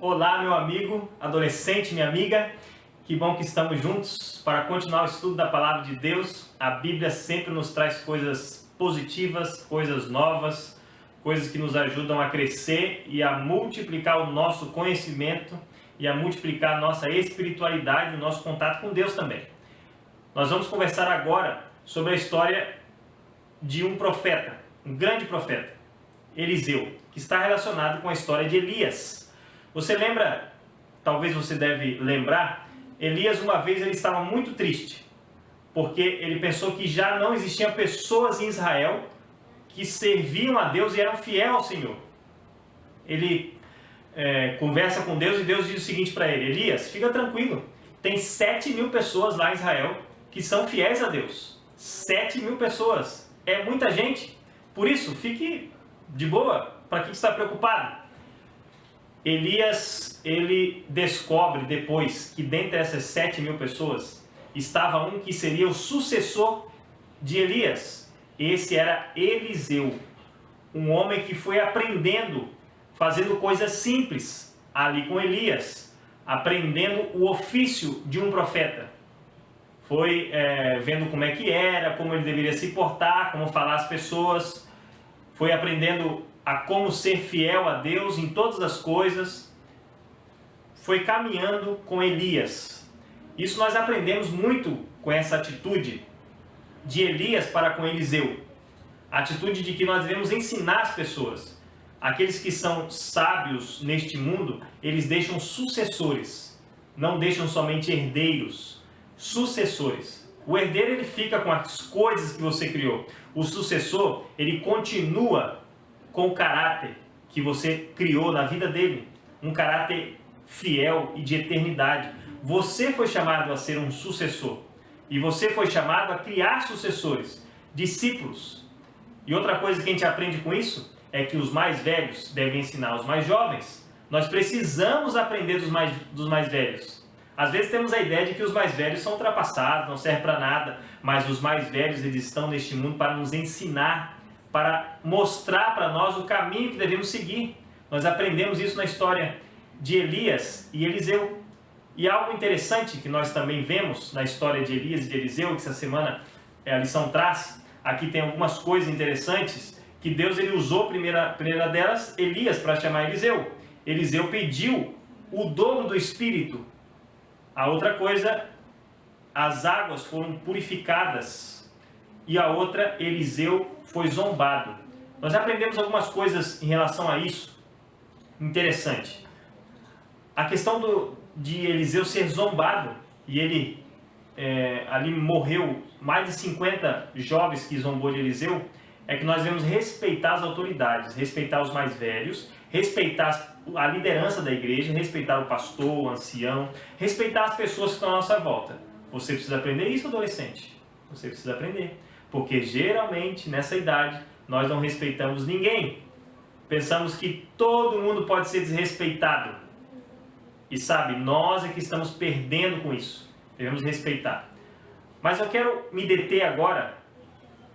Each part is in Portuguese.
Olá, meu amigo, adolescente, minha amiga. Que bom que estamos juntos para continuar o estudo da Palavra de Deus. A Bíblia sempre nos traz coisas positivas, coisas novas, coisas que nos ajudam a crescer e a multiplicar o nosso conhecimento e a multiplicar a nossa espiritualidade, o nosso contato com Deus também. Nós vamos conversar agora sobre a história de um profeta, um grande profeta, Eliseu, que está relacionado com a história de Elias. Você lembra, talvez você deve lembrar, Elias uma vez ele estava muito triste, porque ele pensou que já não existiam pessoas em Israel que serviam a Deus e eram fiéis ao Senhor. Ele conversa com Deus e Deus diz o seguinte para ele: Elias, fica tranquilo, tem 7.000 pessoas lá em Israel que são fiéis a Deus. 7.000 pessoas, é muita gente, por isso fique de boa, para que está preocupado? Elias, ele descobre depois que dentre essas 7.000 pessoas estava um que seria o sucessor de Elias. Esse era Eliseu, um homem que foi aprendendo, fazendo coisas simples ali com Elias, aprendendo o ofício de um profeta. Foi vendo como é que era, como ele deveria se portar, como falar às pessoas, foi aprendendo a como ser fiel a Deus em todas as coisas, foi caminhando com Elias. Isso nós aprendemos muito com essa atitude de Elias para com Eliseu. A atitude de que nós devemos ensinar as pessoas. Aqueles que são sábios neste mundo, eles deixam sucessores, não deixam somente herdeiros, sucessores. O herdeiro ele fica com as coisas que você criou. O sucessor, ele continua com o caráter que você criou na vida dele, um caráter fiel e de eternidade. Você foi chamado a ser um sucessor, e você foi chamado a criar sucessores, discípulos. E outra coisa que a gente aprende com isso é que os mais velhos devem ensinar os mais jovens. Nós precisamos aprender dos mais velhos. Às vezes temos a ideia de que os mais velhos são ultrapassados, não servem para nada, mas os mais velhos eles estão neste mundo para nos ensinar, para mostrar para nós o caminho que devemos seguir. Nós aprendemos isso na história de Elias e Eliseu. E algo interessante que nós também vemos na história de Elias e de Eliseu, que essa semana a lição traz, aqui tem algumas coisas interessantes, que Deus ele usou, a primeira delas, Elias, para chamar Eliseu. Eliseu pediu o dobro do Espírito. A outra coisa, as águas foram purificadas. E a outra, Eliseu foi zombado. Nós aprendemos algumas coisas em relação a isso. Interessante. A questão de Eliseu ser zombado, e ele ali morreu mais de 50 jovens que zombou de Eliseu, é que nós devemos respeitar as autoridades, respeitar os mais velhos, respeitar a liderança da igreja, respeitar o pastor, o ancião, respeitar as pessoas que estão à nossa volta. Você precisa aprender isso, adolescente. Você precisa aprender. Porque geralmente, nessa idade, nós não respeitamos ninguém. Pensamos que todo mundo pode ser desrespeitado. E sabe, nós é que estamos perdendo com isso. Devemos respeitar. Mas eu quero me deter agora,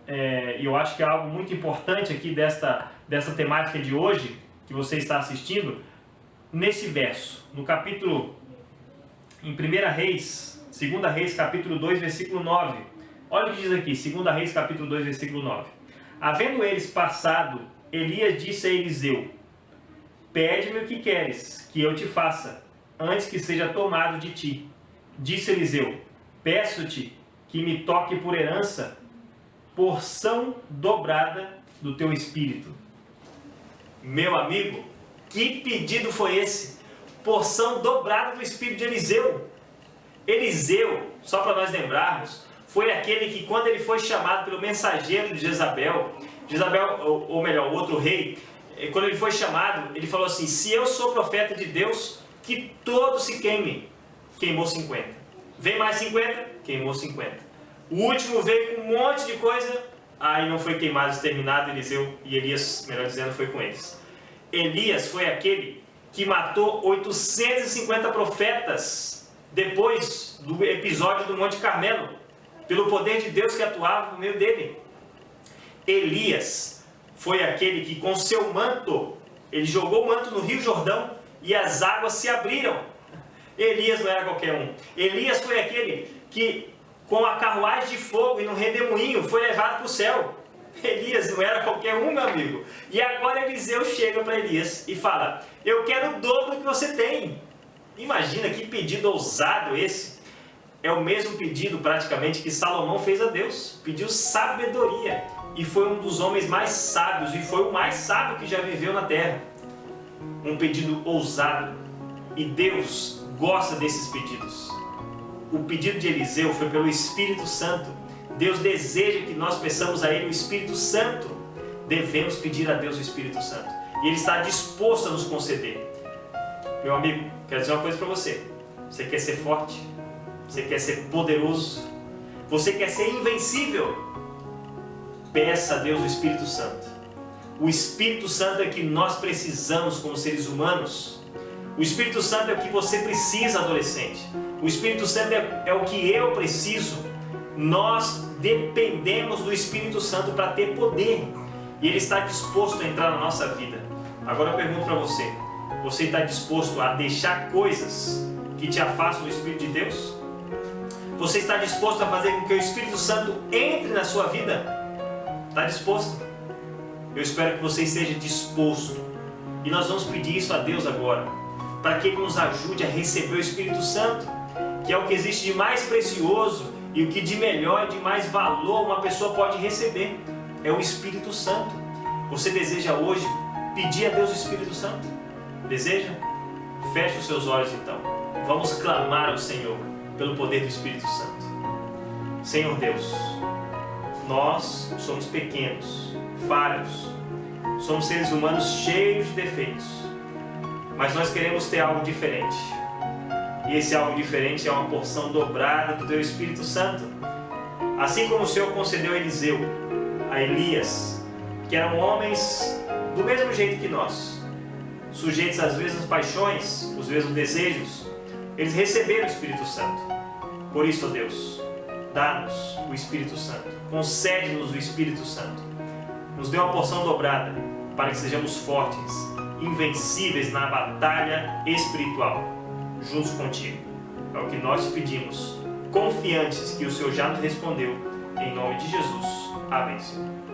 e eu acho que é algo muito importante aqui dessa temática de hoje, que você está assistindo, nesse verso, no capítulo, em 1 Reis, 2 Reis, capítulo 2, versículo 9. Olha o que diz aqui, 2 Reis, capítulo 2, versículo 9. Havendo eles passado, Elias disse a Eliseu: pede-me o que queres, que eu te faça, antes que seja tomado de ti. Disse Eliseu: peço-te que me toque por herança, porção dobrada do teu espírito. Meu amigo, que pedido foi esse? Porção dobrada do espírito de Eliseu. Eliseu, só para nós lembrarmos, foi aquele que quando ele foi chamado pelo mensageiro de Jezabel, ou melhor, o outro rei, quando ele foi chamado, ele falou assim: se eu sou profeta de Deus, que todos se queimem. Queimou 50. Vem mais 50? Queimou 50. O último veio com um monte de coisa, aí não foi queimado, exterminado. Eliseu e Elias, melhor dizendo, foi com eles. Elias foi aquele que matou 850 profetas depois do episódio do Monte Carmelo, pelo poder de Deus que atuava no meio dele. Elias foi aquele que com seu manto, ele jogou o manto no Rio Jordão e as águas se abriram. Elias não era qualquer um. Elias foi aquele que, com a carruagem de fogo e no redemoinho, foi levado para o céu. Elias não era qualquer um, meu amigo. E agora Eliseu chega para Elias e fala: eu quero o dobro que você tem. Imagina que pedido ousado esse. É o mesmo pedido praticamente que Salomão fez a Deus. Pediu sabedoria. E foi um dos homens mais sábios, e foi o mais sábio que já viveu na terra. Um pedido ousado. E Deus gosta desses pedidos. O pedido de Eliseu foi pelo Espírito Santo. Deus deseja que nós peçamos a Ele o Espírito Santo. Devemos pedir a Deus o Espírito Santo. E Ele está disposto a nos conceder. Meu amigo, quero dizer uma coisa para você. Você quer ser forte? Você quer ser poderoso? Você quer ser invencível? Peça a Deus o Espírito Santo. O Espírito Santo é o que nós precisamos como seres humanos. O Espírito Santo é o que você precisa, adolescente. O Espírito Santo é o que eu preciso. Nós dependemos do Espírito Santo para ter poder. E Ele está disposto a entrar na nossa vida. Agora eu pergunto para você. Você está disposto a deixar coisas que te afastam do Espírito de Deus? Você está disposto a fazer com que o Espírito Santo entre na sua vida? Está disposto? Eu espero que você esteja disposto. E nós vamos pedir isso a Deus agora, para que Ele nos ajude a receber o Espírito Santo, que é o que existe de mais precioso e o que de melhor e de mais valor uma pessoa pode receber. É o Espírito Santo. Você deseja hoje pedir a Deus o Espírito Santo? Deseja? Feche os seus olhos então. Vamos clamar ao Senhor pelo poder do Espírito Santo. Senhor Deus, nós somos pequenos, falhos, somos seres humanos cheios de defeitos, mas nós queremos ter algo diferente. E esse algo diferente é uma porção dobrada do Teu Espírito Santo. Assim como o Senhor concedeu a Eliseu, a Elias, que eram homens do mesmo jeito que nós, sujeitos às mesmas paixões, os mesmos desejos, eles receberam o Espírito Santo. Por isso, ó Deus, dá-nos o Espírito Santo, concede-nos o Espírito Santo, nos dê uma porção dobrada para que sejamos fortes, invencíveis na batalha espiritual, juntos contigo. É o que nós te pedimos, confiantes que o Senhor já nos respondeu, em nome de Jesus. Amém, Senhor.